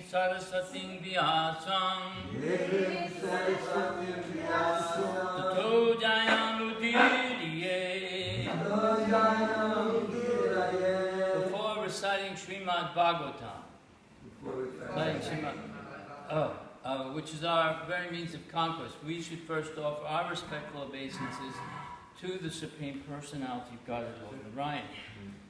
Sarasating Vyasam Tato Jayam Udiriye. Before reciting Srimad Bhagavatam, which is our very means of conquest, we should first offer our respectful obeisances to the Supreme Personality of Godhead, Lord Narayan.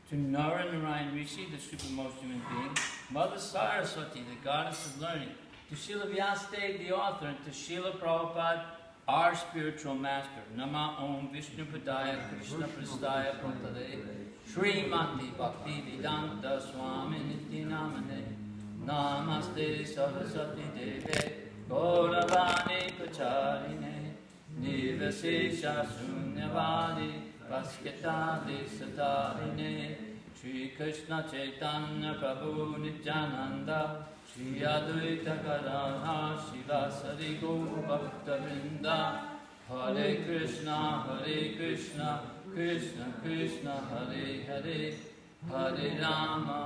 To Nara Narayan Rishi, the supermost human being, Mother Saraswati, the goddess of learning, to Srila Vyasadeva, the author, and to Srila Prabhupada, our spiritual master. Nama Om Vishnu Padaya Krishna Prastaya Pantale Srimati Bhakti Vedanta Swami Niti Namane Namaste Saraswati Deve Gauravani Pacharine Nivasesha Sunyavadi Vasketali Satarine Shri Krishna Chaitanya Prabhu Nityananda Shri Advaita Gadadhara Shivasari Gaura Bhakta Vrinda Hare Krishna Krishna Krishna Hare Hare Hare Rama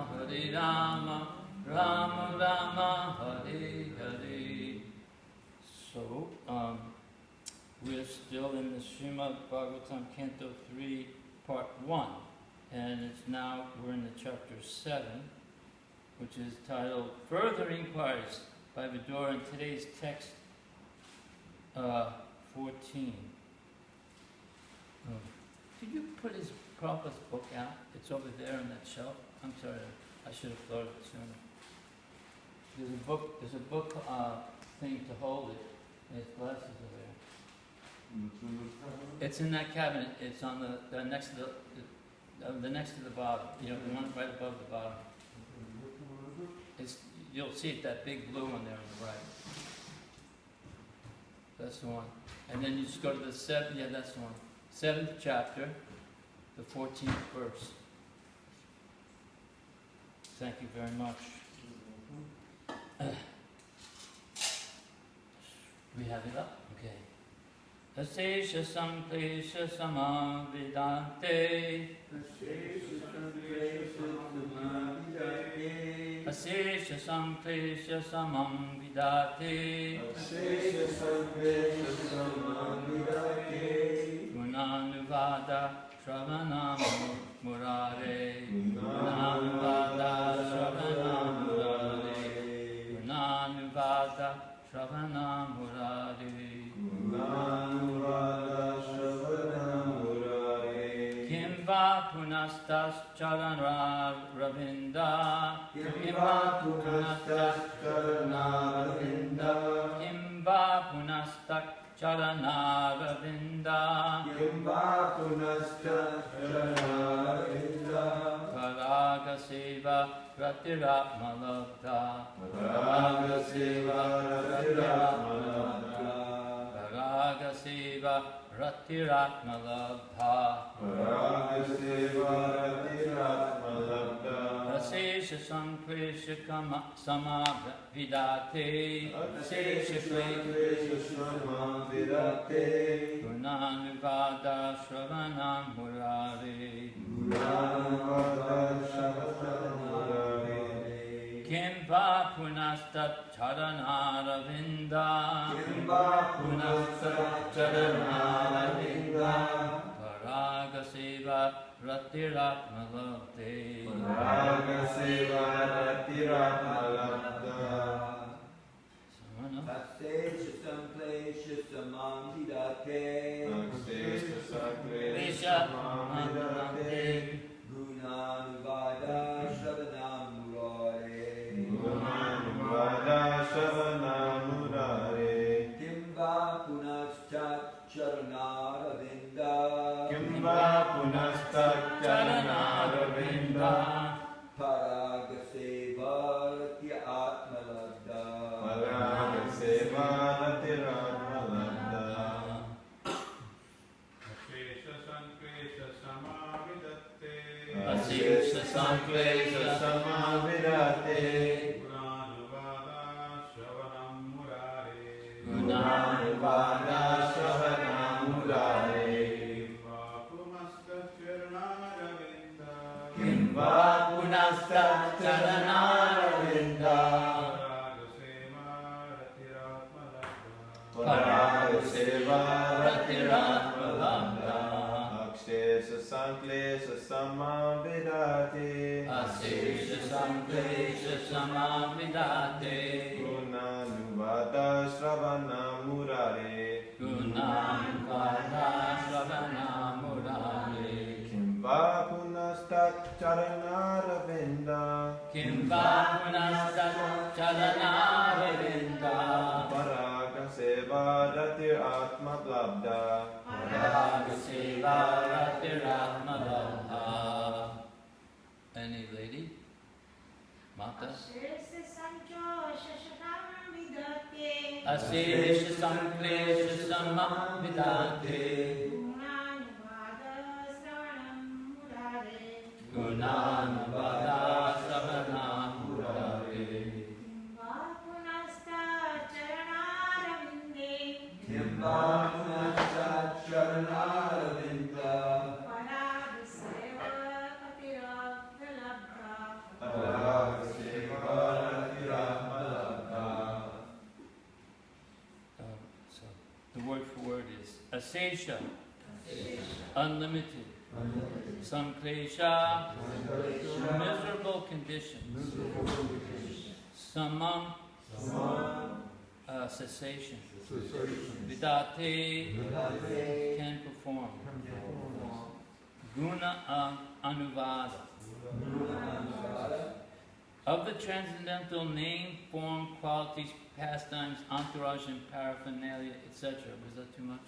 Rama Rama Hare Hare. So, we're still in the Srimad Bhagavatam Canto 3, Part 1, and we're in the Chapter 7, which is titled Further Inquiries by Vidura, and today's text 14. Did you put his Prabhupada's book out? It's over there on that shelf. I'm sorry, I should have thought of it sooner. There's a book thing to hold it, and his glasses are there. It's in that cabinet. It's on the next to the next to the bottom. You know, the one right above the bottom. You'll see it, that big blue one there on the right. That's the one. And then you just go to the seventh. Yeah, that's the one. 7th chapter, the 14th verse. Thank you very much. We have it up? Okay. Asesha Samklesha Samavidante Asesha Samklesha Samamvidate Gunanuvada Shravanam Murare Gunanuvada Shravanam Murare Gunanuvada Shravanam Murare Kimva Punastas Charana Ravinda Kimva Punastas Charana Ravinda Kimva Punastas Charana Ravinda Kimva Punastas Charana Ravinda Paraga Seva Ratiratmalabda Paraga Seva Ratiratmalabda Paraga Seva Ratiratmalabdha Asesha Sanklesha Samavidate Asesha Samavidate Gunanuvada Shravanam Murare Kimva Punastat Charanaravinda Kimva Punastat Charanaravinda Paraga Seva Ratiratmalabde Paraga Seva Ratiratmalabda Asesha Samklesha Samamvidate Asesha Samklesha Samamvidate Gunanuvada Shravanam Murare Gunanuvada Shravanam Murare Kimva Punastat Charanaravinda Kimva Punastat Charanaravinda Paraga Seva Ratya Atmalabda Paraga Seva Ratya Atmalabda Asesha Sanklesha Samavidate Gunanuvada Shravanam Murare Gunanuvada Shravanam Murare Kimva Punastat Charanaravinda Paraya seva ratiratma labda. Akshesa sanklesa samamvidate. Asesha samklesha samamvidate. Gunanuvada shravana murare. Gunanuvada shravana murare. Kimva punastat charanaravinda. Kimva punastat charanaravinda. Paraga seva ratir atma labda. Paraga seva ratir atma labda. Any lady? Mata? Asesha samklesha samamvidate. Gunanavada savanam murare. Kimva punastat charanaravinda. So the word for word is asesha, unlimited. Samklesha, miserable conditions. Samam, cessation. Vidate, can perform. Guna anuvada. Of the transcendental name, form, qualities, pastimes, entourage, and paraphernalia, etc. Was that too much?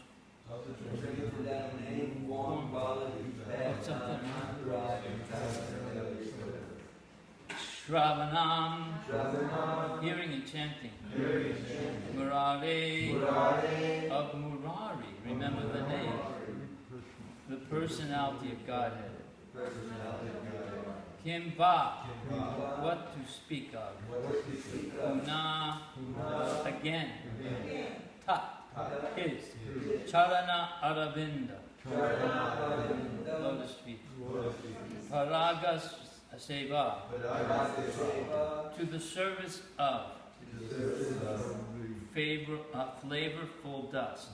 Of the transcendental name, form, qualities, pastimes, entourage, and paraphernalia, etc. Shravanam, hearing and chanting. Murari, of Murari, remember the name. The personality of Godhead. Kimva, what to speak of. Una, again. Tat, his. Charana Aravinda, lotus feet. Paragas seva, to the service of. Flavorful dust.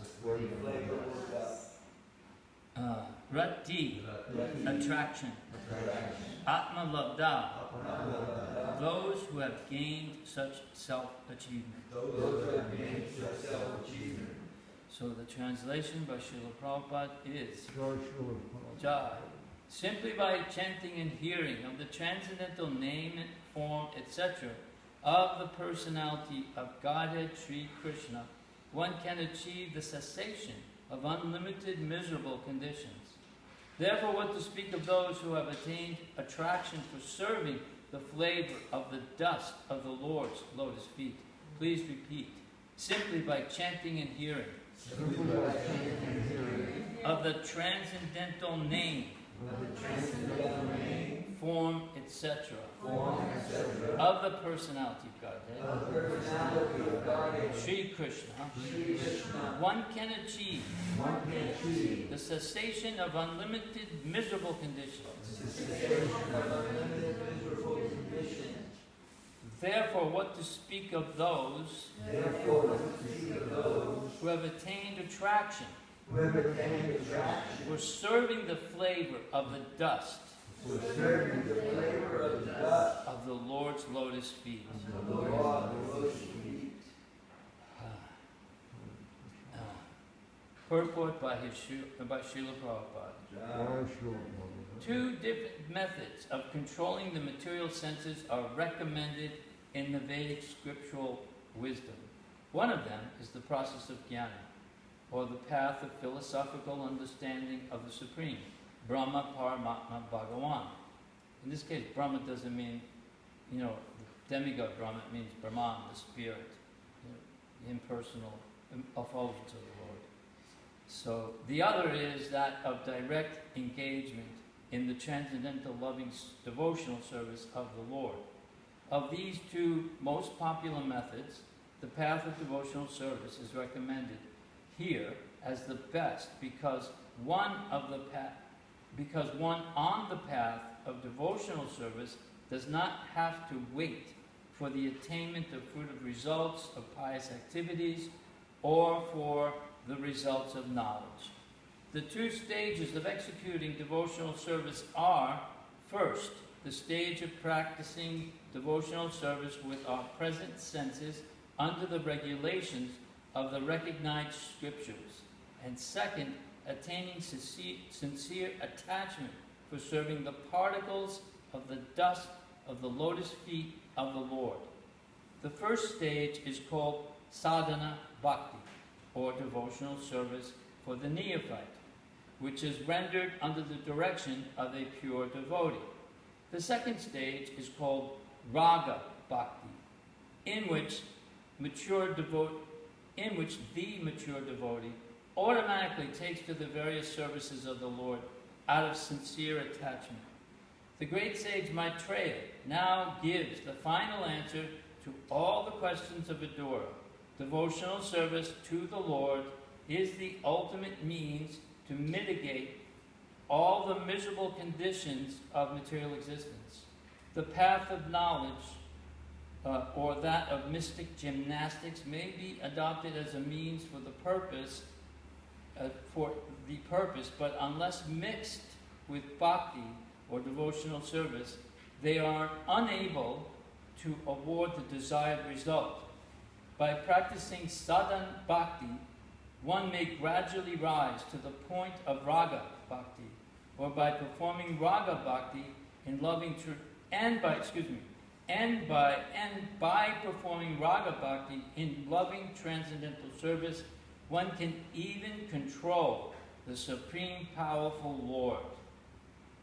Rati, attraction. Atma labda, those who have gained such self-achievement. So the translation by Srila Prabhupada is Jai. Simply by chanting and hearing of the transcendental name, form, etc. of the personality of Godhead Sri Krishna, one can achieve the cessation of unlimited miserable conditions. Therefore, what to speak of those who have attained attraction for serving the flavor of the dust of the Lord's lotus feet? Please repeat. Simply by chanting and hearing of the transcendental name, form, etc. of the personality of Godhead, Sri Krishna, one can achieve the cessation of unlimited miserable conditions. Therefore, what to speak of those who have attained attraction for serving the flavor of the dust of the Lord's lotus feet. Purport by Srila Prabhupada. Two different methods of controlling the material senses are recommended in the Vedic scriptural wisdom. One of them is the process of jnana, or the path of philosophical understanding of the Supreme, Brahma, Paramatma, Bhagawan. In this case, Brahma doesn't mean, demigod Brahma, it means Brahman, the spirit, the impersonal effulgence of the Lord. So the other is that of direct engagement in the transcendental loving devotional service of the Lord. Of these two most popular methods, the path of devotional service is recommended here as the best because one on the path of devotional service does not have to wait for the attainment of fruitive results of pious activities or for the results of knowledge. The two stages of executing devotional service are, first, the stage of practicing devotional service with our present senses under the regulations of the recognized scriptures, and second, attaining sincere attachment for serving the particles of the dust of the lotus feet of the Lord. The first stage is called sadhana bhakti, or devotional service for the neophyte, which is rendered under the direction of a pure devotee. The second stage is called raga bhakti, in which the mature devotee automatically takes to the various services of the Lord out of sincere attachment. The great sage Maitreya now gives the final answer to all the questions of Vidura. Devotional service to the Lord is the ultimate means to mitigate all the miserable conditions of material existence. The path of knowledge, or that of mystic gymnastics, may be adopted as a means for the purpose, but unless mixed with bhakti or devotional service, they are unable to award the desired result. By practicing sadhana bhakti, one may gradually rise to the point of raga bhakti, or by performing raga bhakti in loving by performing raga bhakti in loving transcendental service, one can even control the supreme powerful Lord.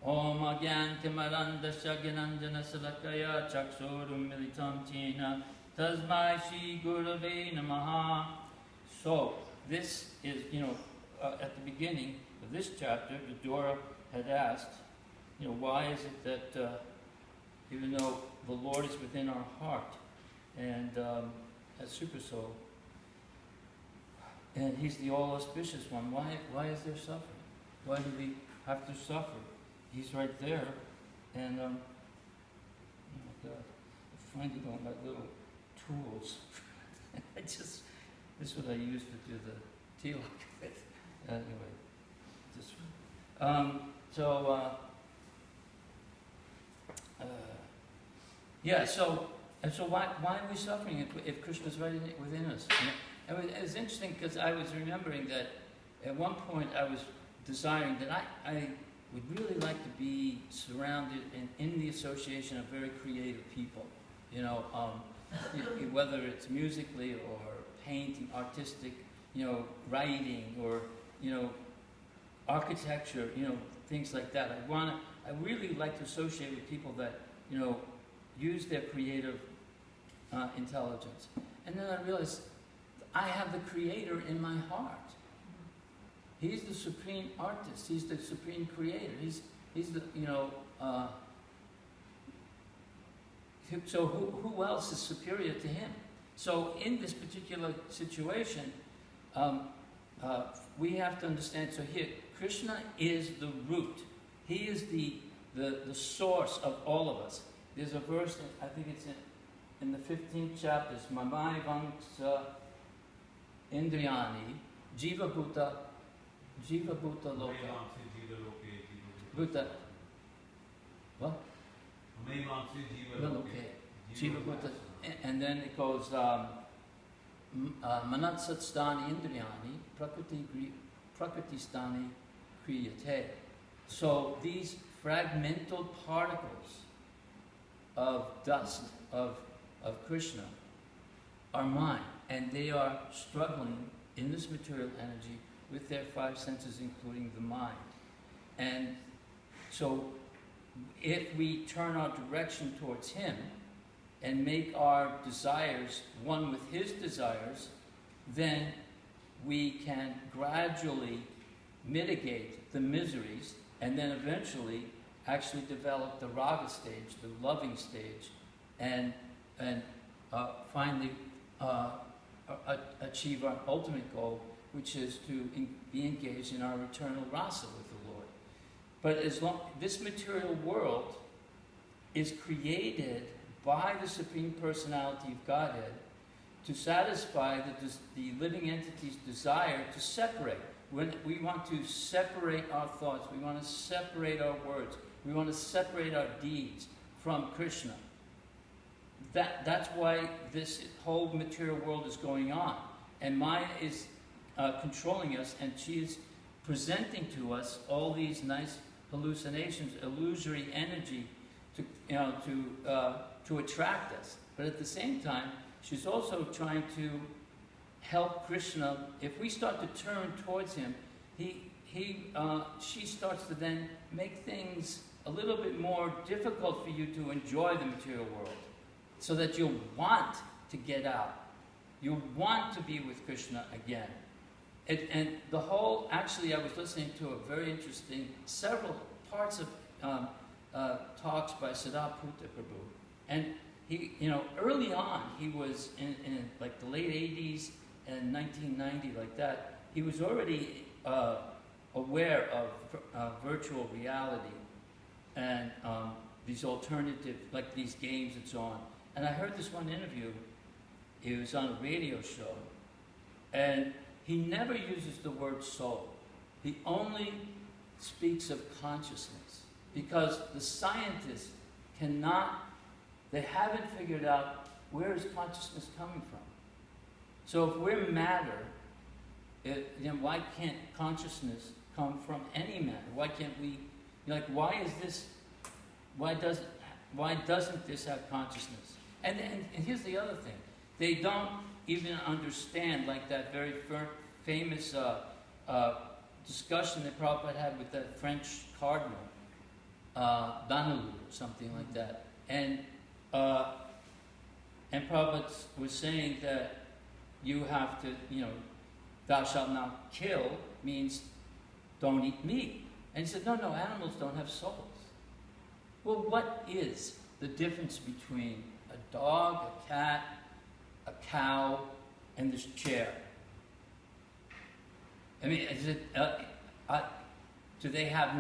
Om Agyantimarandasya Gyananjana Salakaya Chaksurum Militam Tina Tasmai Shri Gurave Namaha. So, this is, at the beginning of this chapter, Vidura had asked, why is it that even though the Lord is within our heart and as Super Soul, and He's the all-auspicious one, why is there suffering? Why do we have to suffer? He's right there, and oh my God, I find it all my little tools. This is what I used to do the tilak with. Anyway, this one. So why are we suffering if Krishna's right within us? It was interesting because I was remembering that at one point I was desiring that I would really like to be surrounded in the association of very creative people. Whether it's musically or painting, artistic, writing or architecture, things like that. I really like to associate with people that use their creative intelligence. And then I realized I have the Creator in my heart. He's the supreme artist. He's the supreme creator. He's the so who else is superior to him? So in this particular situation, we have to understand. So here, Krishna is the root. He is the source of all of us. There's a verse, I think it's in the 15th chapter, Mamai Vamsa Indriyani Jiva Bhuta Loka. Bhuta. What? Jiva Bhuta. And then it goes Manatsat Stani Indriyani Prakriti Stani Kriyate. So these fragmental particles of dust of Krishna are mine, and they are struggling in this material energy with their five senses, including the mind. And so if we turn our direction towards Him and make our desires one with His desires, then we can gradually mitigate the miseries and then eventually actually develop the raga stage, the loving stage, and finally achieve our ultimate goal, which is to be engaged in our eternal rasa with the Lord. But as long this material world is created by the Supreme Personality of Godhead to satisfy the living entity's desire to separate. When we want to separate our thoughts, we want to separate our words, we want to separate our deeds from Krishna. That's why this whole material world is going on. And Maya is controlling us, and she is presenting to us all these nice hallucinations, illusory energy to attract us. But at the same time, she's also trying to help Krishna. If we start to turn towards him, she starts to then make things a little bit more difficult for you to enjoy the material world, so that you'll want to get out. You want to be with Krishna again. And the whole, actually I was listening to a very interesting, several parts of talks by Siddhartha Prabhu. And he, early on, he was in like the late 80s and 1990, like that, he was already aware of virtual reality and these alternative, like these games and so on. And I heard this one interview. He was on a radio show, and he never uses the word soul. He only speaks of consciousness, because the scientists they haven't figured out where is consciousness coming from. So if we're matter, then why can't consciousness come from any matter? Why can't we, why doesn't this have consciousness? And here's the other thing. They don't even understand, like that very famous discussion that Prabhupada had with that French cardinal, Danilou, or something like that. And Prabhupada was saying that you have to, thou shalt not kill means don't eat meat. And he said, no, animals don't have souls. Well, what is the difference between a dog, a cat, a cow, and this chair? I mean, is it, do they have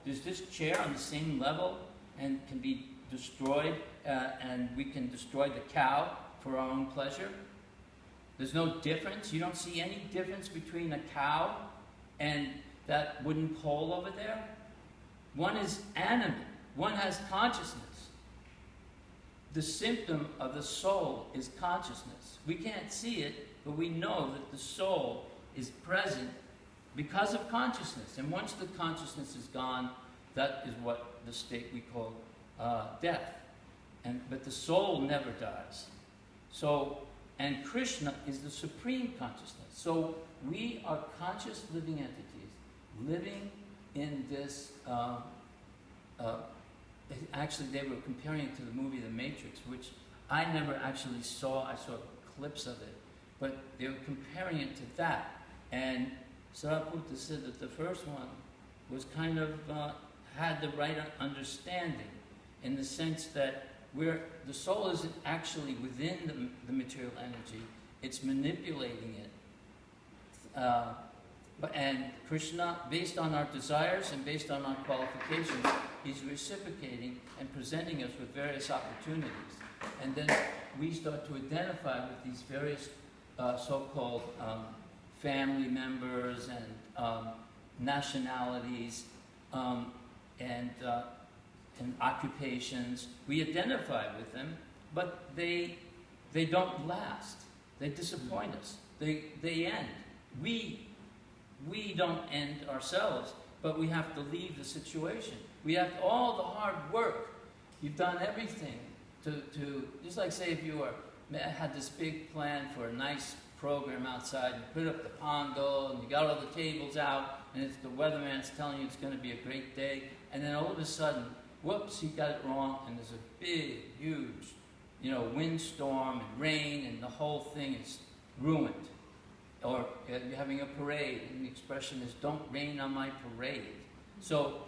is this chair on the same level and can be destroyed, and we can destroy the cow for our own pleasure? There's no difference? You don't see any difference between a cow and that wooden pole over there? One is animate. One has consciousness. The symptom of the soul is consciousness. We can't see it, but we know that the soul is present because of consciousness. And once the consciousness is gone, that is what the state we call death. But the soul never dies. And Krishna is the supreme consciousness. So we are conscious living entities, living in this. Actually, they were comparing it to the movie The Matrix, which I never actually saw. I saw clips of it, but they were comparing it to that. And Sariputta said that the first one was kind of had the right understanding, in the sense that the soul isn't actually within the material energy; it's manipulating it. And Krishna, based on our desires and based on our qualifications, he's reciprocating and presenting us with various opportunities. And then we start to identify with these various so-called family members and nationalities and occupations. We identify with them, but they don't last. They disappoint us. They end. We don't end ourselves, but we have to leave the situation. We have all the hard work. You've done everything to just like, say, if you had this big plan for a nice program outside, you put up the pondo and you got all the tables out, and it's the weatherman's telling you it's going to be a great day, and then all of a sudden, whoops, he got it wrong, and there's a big, huge, windstorm and rain, and the whole thing is ruined. Or you're having a parade, and the expression is, don't rain on my parade. So,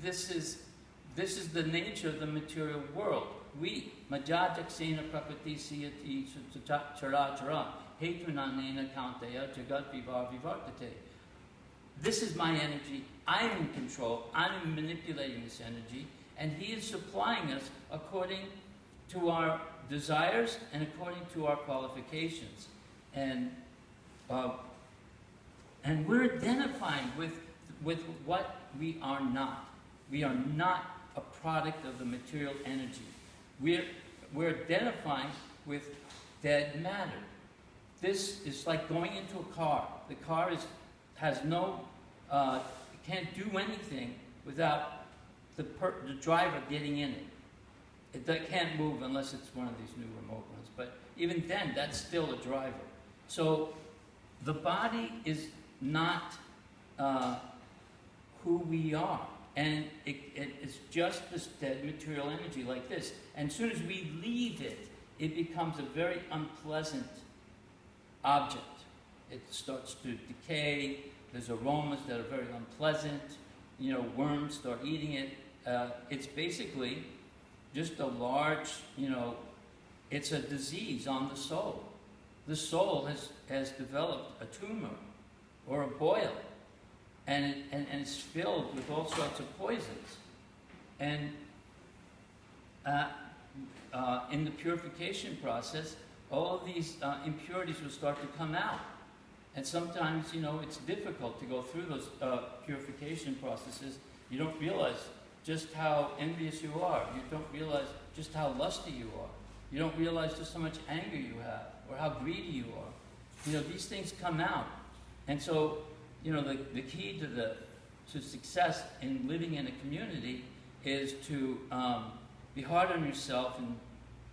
this is the nature of the material world. We, majajaksena prakriti siyati chara chara, hetunanena kanteya jagat vivar vivartate. This is my energy. I'm in control. I'm manipulating this energy, and he is supplying us according to our desires and according to our qualifications. And we're identifying with what we are not. We are not a product of the material energy. We're identifying with dead matter. This is like going into a car. The car has no, can't do anything without the driver getting in it. It can't move unless it's one of these new remote ones. But even then, that's still a driver. So the body is not who we are. And it's just this dead material energy like this. And as soon as we leave it, it becomes a very unpleasant object. It starts to decay. There's aromas that are very unpleasant. You know, worms start eating it. It's basically just a large, it's a disease on the soul. The soul has developed a tumor or a boil, and it's filled with all sorts of poisons. And in the purification process, all of these impurities will start to come out. And sometimes, it's difficult to go through those purification processes. You don't realize just how envious you are. You don't realize just how lusty you are. You don't realize just how much anger you have or how greedy you are. These things come out. And so, the key to success in living in a community is to be hard on yourself and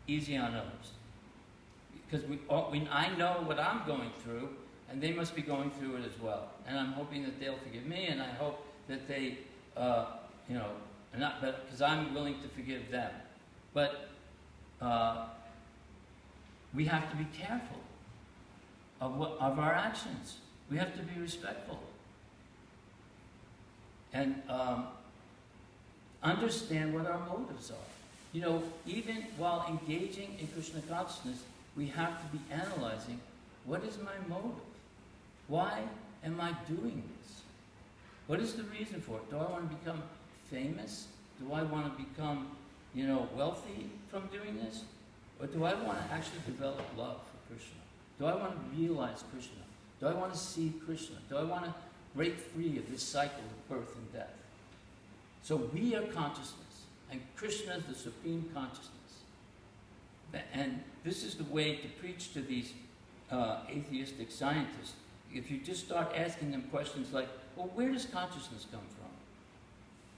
easy on others. Because I know what I'm going through, and they must be going through it as well. And I'm hoping that they'll forgive me, and I hope that they, because I'm willing to forgive them. But we have to be careful of our actions. We have to be respectful. And understand what our motives are. Even while engaging in Krishna consciousness, we have to be analyzing, what is my motive? Why am I doing this? What is the reason for it? Do I want to become famous? Do I want to become, wealthy from doing this? Or do I want to actually develop love for Krishna? Do I want to realize Krishna? Do I want to see Krishna? Do I want to break free of this cycle of birth and death? So we are consciousness, and Krishna is the supreme consciousness. And this is the way to preach to these atheistic scientists. If you just start asking them questions like, well, where does consciousness come from?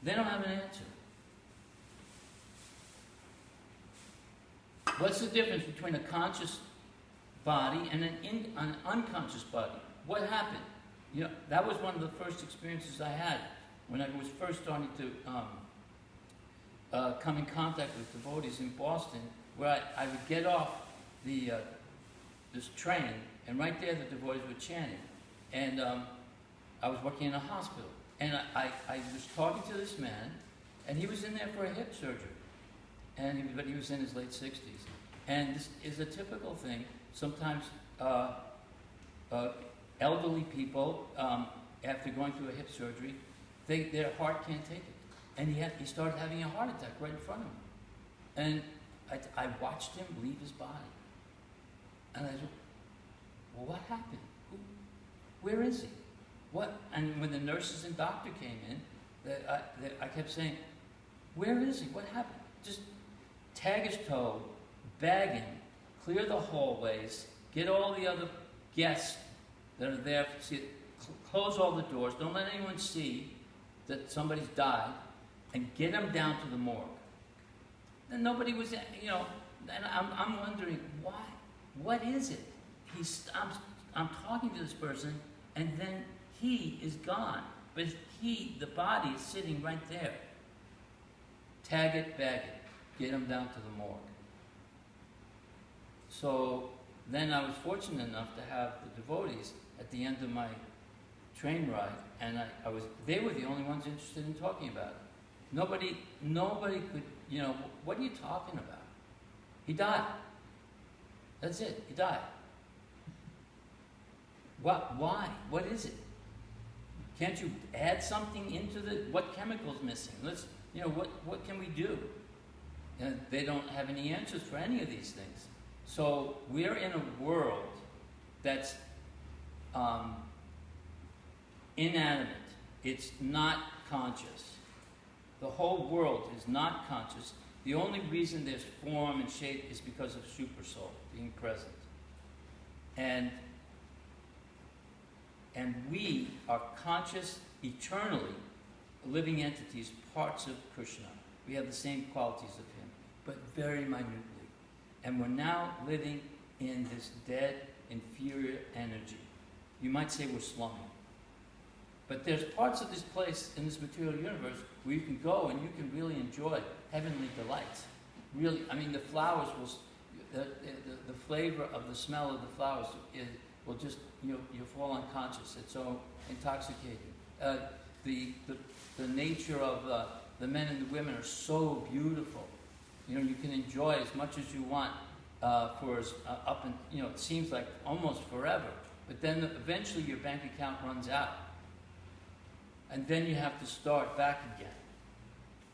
They don't have an answer. What's the difference between a conscious body and an unconscious body? What happened? That was one of the first experiences I had when I was first starting to come in contact with devotees in Boston, where I would get off this train, and right there the devotees were chanting. And I was working in a hospital, and I was talking to this man, and he was in there for a hip surgery, but he was in his late 60s. And this is a typical thing. Sometimes elderly people, after going through a hip surgery, their heart can't take it. And he started having a heart attack right in front of him. And I watched him leave his body. And I said, well, what happened? Where is he? What? And when the nurses and doctor came in, I kept saying, where is he? What happened? Just tag his toe, bag him, clear the hallways, get all the other guests that are there, close all the doors, don't let anyone see that somebody's died, and get him down to the morgue. And nobody was, and I'm wondering, why? What is it? I'm talking to this person, and then he is gone. But the body is sitting right there. Tag it, bag it, get him down to the morgue. So then I was fortunate enough to have the devotees at the end of my train ride, and they were the only ones interested in talking about it. Nobody could, what are you talking about? He died. That's it, he died. What? Why? What is it? Can't you add something into what chemical's missing? What can we do? And they don't have any answers for any of these things. So we're in a world that's inanimate. It's not conscious. The whole world is not conscious. The only reason there's form and shape is because of Supersoul being present. And we are conscious eternally, living entities, parts of Krishna. We have the same qualities of him, but very minutely. And we're now living in this dead, inferior energy. You might say we're slumming. But there's parts of this place in this material universe where you can go and you can really enjoy heavenly delights. Really, I mean, the flowers will, the flavor of the smell of the flowers will just, you'll fall unconscious. It's so intoxicating. The nature of the men and the women are so beautiful. You can enjoy as much as you want for up and, it seems like almost forever. But then eventually your bank account runs out. And then you have to start back again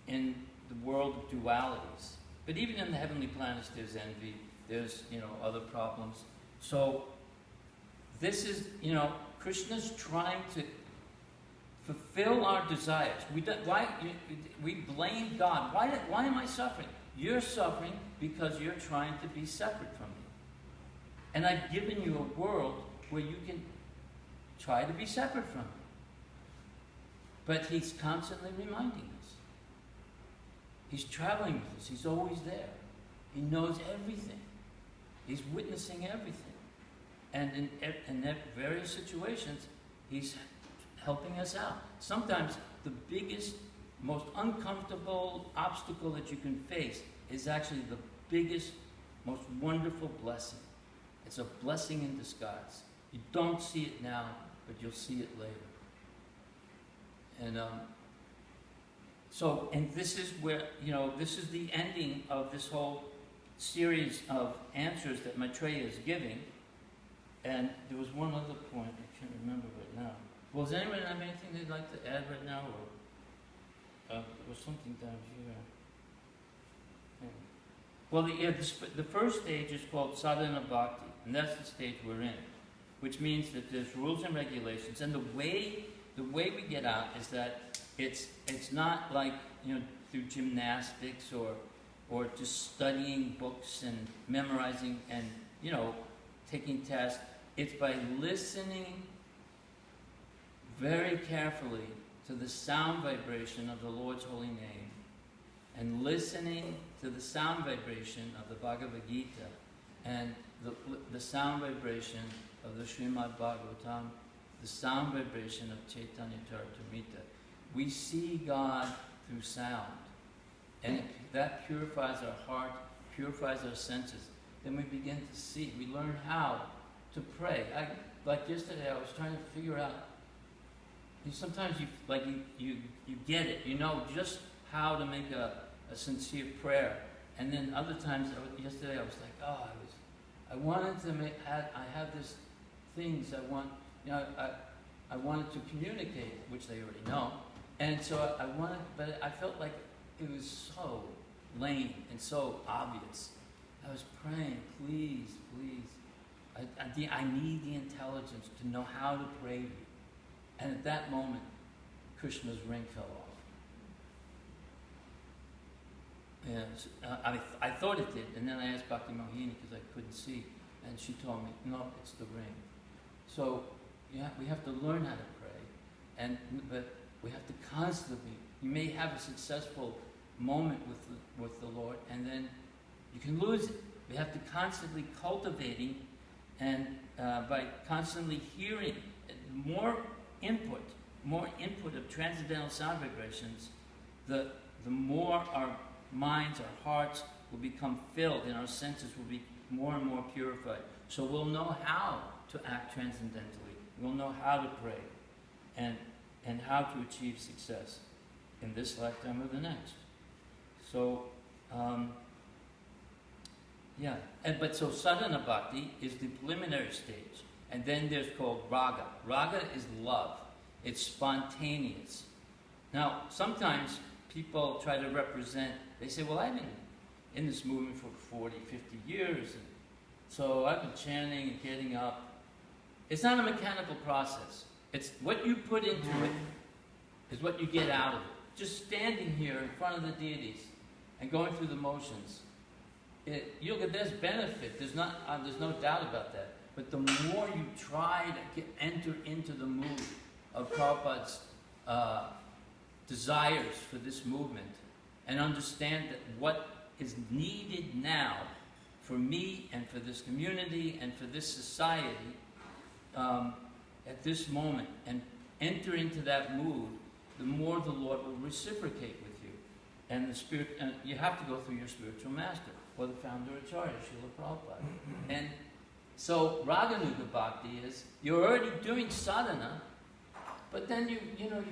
in the world of dualities. But even in the heavenly planets, there's envy, there's, other problems. So this is, Krishna's trying to fulfill our desires. We blame God. Why am I suffering? You're suffering because you're trying to be separate from me. And I've given you a world where you can try to be separate from me. But he's constantly reminding us. He's traveling with us. He's always there. He knows everything. He's witnessing everything. And in various situations, he's helping us out. Sometimes the biggest, most uncomfortable obstacle that you can face is actually the biggest, most wonderful blessing. It's a blessing in disguise. You don't see it now, but you'll see it later. And and this is where, this is the ending of this whole series of answers that Maitreya is giving. And there was one other point, I can't remember right now. Well, does anyone have anything they'd like to add right now? Or there was something down here. Well, the first stage is called sadhana bhakti, and that's the stage we're in, which means that there's rules and regulations, and the way we get out is that it's not like through gymnastics or just studying books and memorizing and taking tests. It's by listening very carefully to the sound vibration of the Lord's holy name, and listening to the sound vibration of the Bhagavad Gita and the sound vibration of the Srimad Bhagavatam, the sound vibration of Chaitanya Charitamrita. We see God through sound, and that purifies our heart, purifies our senses. Then we begin to see, we learn how to pray. Like yesterday, I was trying to figure out, sometimes you get it, just how to make a sincere prayer. And then other times, yesterday I was like, I wanted to I have these things I want, I wanted to communicate, which they already know. And so I wanted, but I felt like it was so lame and so obvious. I was praying, please, I need the intelligence to know how to pray to you. And at that moment, Krishna's ring fell off. And I thought it did, and then I asked Bhakti Mohini because I couldn't see, and she told me, no, it's the ring. So we have to learn how to pray, but we have to constantly. You may have a successful moment with the Lord, and then you can lose it. We have to constantly cultivating, and by constantly hearing more input of transcendental sound vibrations, the more our minds, our hearts will become filled, and our senses will be more and more purified. So we'll know how to act transcendentally. We'll know how to pray, and how to achieve success in this lifetime or the next. So, so sadhana bhakti is the preliminary stage. And then there's called raga. Raga is love. It's spontaneous. Now, sometimes people try to represent, they say, well, in this movement for 40, 50 years. And so I've been chanting and getting up. It's not a mechanical process. It's what you put into it is what you get out of it. Just standing here in front of the deities and going through the motions, you'll get this benefit. There's no doubt about that. But the more you try to enter into the mood of Prabhupada's desires for this movement and understand that what is needed now for me and for this community and for this society at this moment, and enter into that mood, the more the Lord will reciprocate with you. And the spirit, and you have to go through your spiritual master, or the founder Acharya, Srila Prabhupada. And so Raganuga Bhakti is, you're already doing sadhana, but then you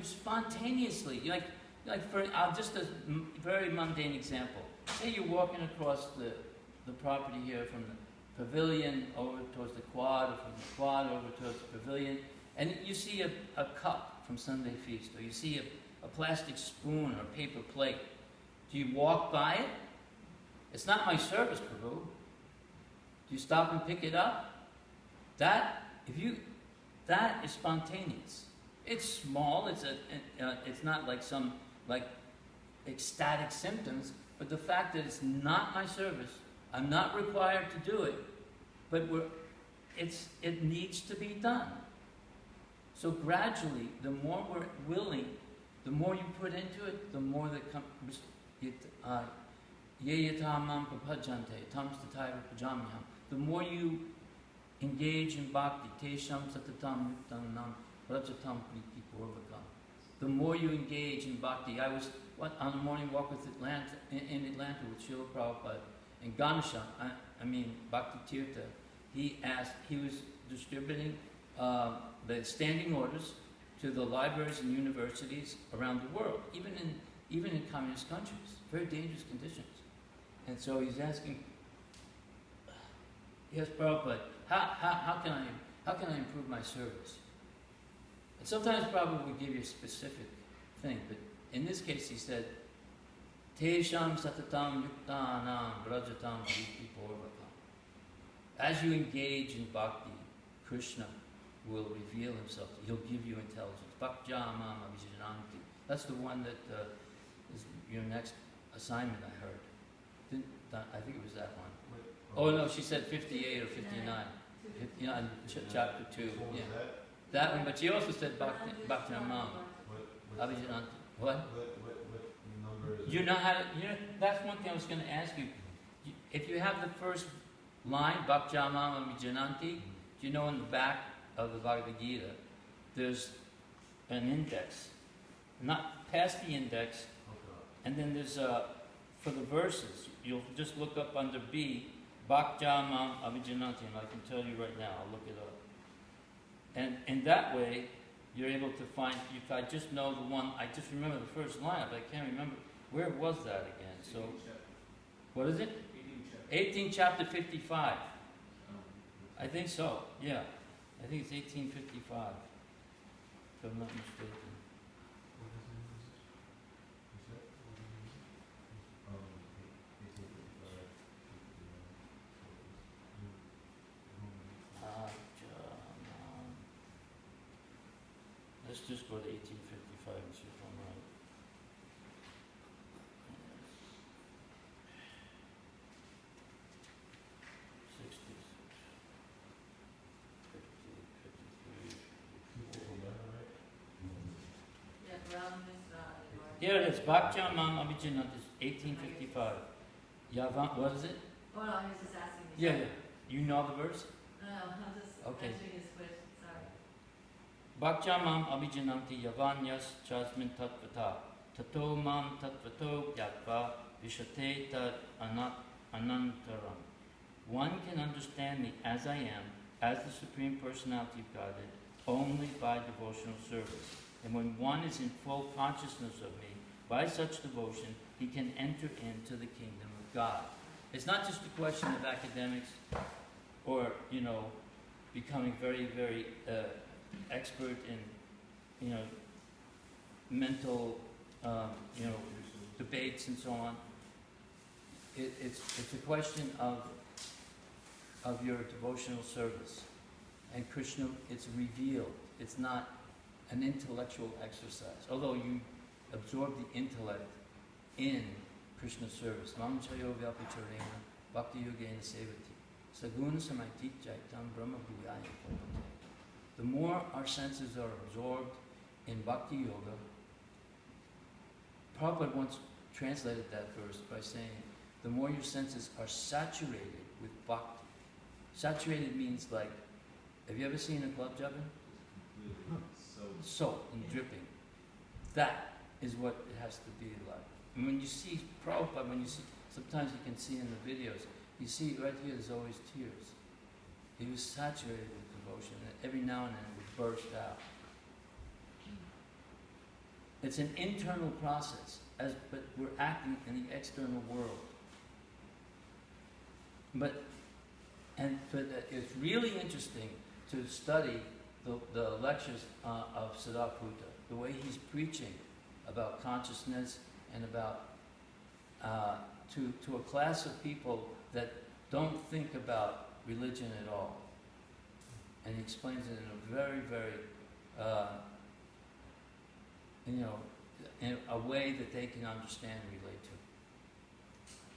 spontaneously, just a very mundane example. Say you're walking across the property here from the pavilion over towards the quad, or from the quad over towards the pavilion, and you see a cup from Sunday Feast, or you see a plastic spoon or paper plate. Do you walk by it? It's not my service, Prabhu. Do you stop and pick it up? That is spontaneous. It's small. It's not like some ecstatic symptoms, but the fact that it's not my service, I'm not required to do it, but it needs to be done. So gradually, the more we're willing, the more you put into it, the more that comes. The more you engage in bhakti, the more you engage in bhakti. I was on a morning walk in Atlanta with Srila Prabhupada and Ganesha, Bhakti Tirtha. He was distributing the standing orders to the libraries and universities around the world, even in communist countries, very dangerous conditions. And so he's asking, yes, Prabhupada, how can I improve my service? And sometimes Prabhupada would give you a specific thing, but in this case he said, Tesham satatam yuktanam brajatam bhakti porvakam. As you engage in bhakti, Krishna will reveal himself. He'll give you intelligence. Bhakjamam abhijananti. That's the one that is your next assignment, I heard. I think it was that one. Oh no, she said 58 or 59. 59, chapter 2. Yeah. That one, but she also said Bhakjamam abhijananti. What? Number is You know how to, that's one thing I was going to ask you. If you have the first line, Bhakjamam abhijananti, do you know in the back of the Bhagavad Gita, there's an index, not past the index, and then there's for the verses, you'll just look up under B, Bhakjamam abhijananti, and I can tell you right now, I'll look it up. And that way, you're able to find, if I just know the one, I just remember the first line, but I can't remember, where was that again? So, what is it? 18 chapter 55. I think so, yeah. I think it's 1855, if I'm not mistaken. Let's just go to 1855 and see if I'm right. Here it is, Bhakjamam abhijananti, 1855. Yavan, what is it? Oh no, he was just asking me. Yeah. You know the verse? No, I'm just Okay. answering his question, sorry. Bhakjamam abhijananti yavanyas chasmin tatvata tato mam tatvato gyatva vishate tat anantaram. One can understand me as I am, as the Supreme Personality of Godhead, only by devotional service. And when one is in full consciousness of me, by such devotion, he can enter into the kingdom of God. It's not just a question of academics or, becoming very, very expert in, mental, debates and so on. it's a question of your devotional service. And Krishna, it's revealed. It's not an intellectual exercise. Although you absorb the intellect in Krishna's service. Mam chayo vyapacharena bhakti yogena sevati saguna samaiti jaitam brahma bhuyaya kopate. The more our senses are absorbed in bhakti yoga, Prabhupada once translated that verse by saying, the more your senses are saturated with bhakti. Saturated means like, have you ever seen a glove jubbing? Soap and dripping. That is what it has to be like. And when you see Prabhupada, sometimes you can see in the videos, you see right here there's always tears. He was saturated with devotion, and every now and then it would burst out. It's an internal process, but we're acting in the external world. But it's really interesting to study the lectures of Siddhartha, the way he's preaching about consciousness and about to a class of people that don't think about religion at all. And he explains it in a very, very, in a way that they can understand and relate to.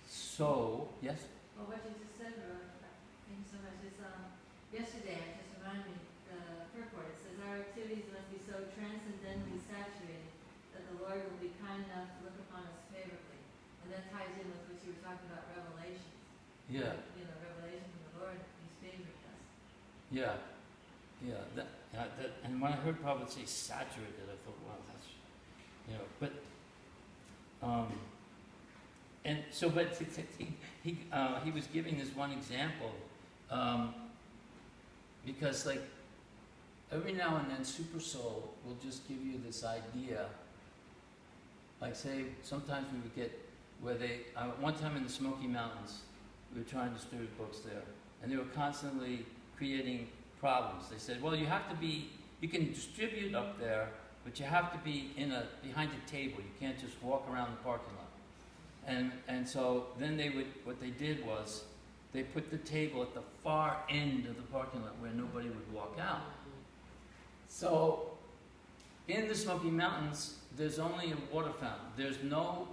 So, yes? Well, what you just said, Roy, thank you so much. It's, yesterday, it just reminded me, the purport, it says, our activities must be so transcendently saturated that the Lord will be kind enough to look upon us favorably. And that ties in with what you were talking about, revelations. Yeah. Revelation from the Lord, He's favored us. Yeah. Yeah. And when I heard Prabhupada say saturated, I thought, wow, that's, but, and so, but he was giving this one example, because like, every now and then Super Soul will just give you this idea, like say, sometimes we would get, where one time in the Smoky Mountains, we were trying to distribute books there, and they were constantly creating problems. They said, well, you can distribute up there, but you have to be behind a table. You can't just walk around the parking lot. And so then what they did was, they put the table at the far end of the parking lot where nobody would walk out. So in the Smoky Mountains, there's only a water fountain. There's no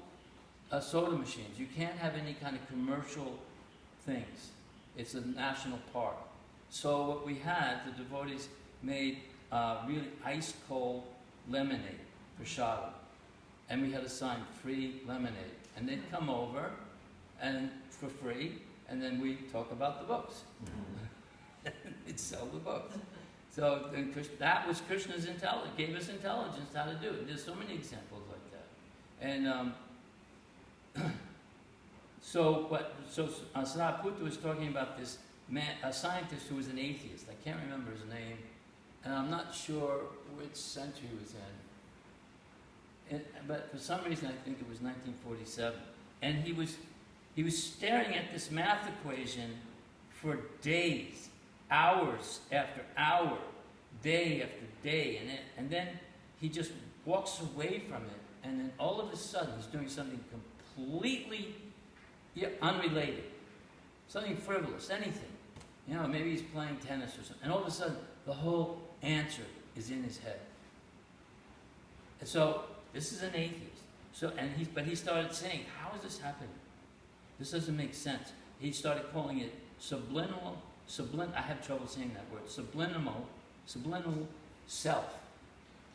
soda machines. You can't have any kind of commercial things. It's a national park. So what we had, the devotees made really ice cold lemonade for Shada. And we had a sign, free lemonade. And they'd come over and for free, and then we'd talk about the books. They'd sell the books. So then that was Krishna's intelligence, gave us intelligence how to do it. There's so many examples like that. And Sariputta was talking about this man, a scientist who was an atheist. I can't remember his name, and I'm not sure which century he was in. But for some reason, I think it was 1947. And he was staring at this math equation for days, hours after hour, day after day, and then he just walks away from it, and then all of a sudden he's doing something completely unrelated, something frivolous, anything. Maybe he's playing tennis or something, and all of a sudden the whole answer is in his head. And so this is an atheist. But he started saying, how is this happening? This doesn't make sense. He started calling it subliminal. I have trouble saying that word. Subliminal self.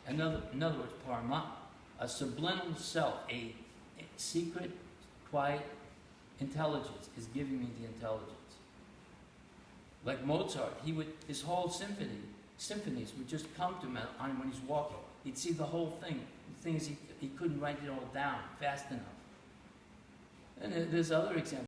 In other words, Paramatma. A subliminal self, a secret, quiet intelligence is giving me the intelligence. Like Mozart, his whole symphonies would just come to him when he's walking. He'd see the whole thing. The thing is, he couldn't write it all down fast enough. And there's other examples.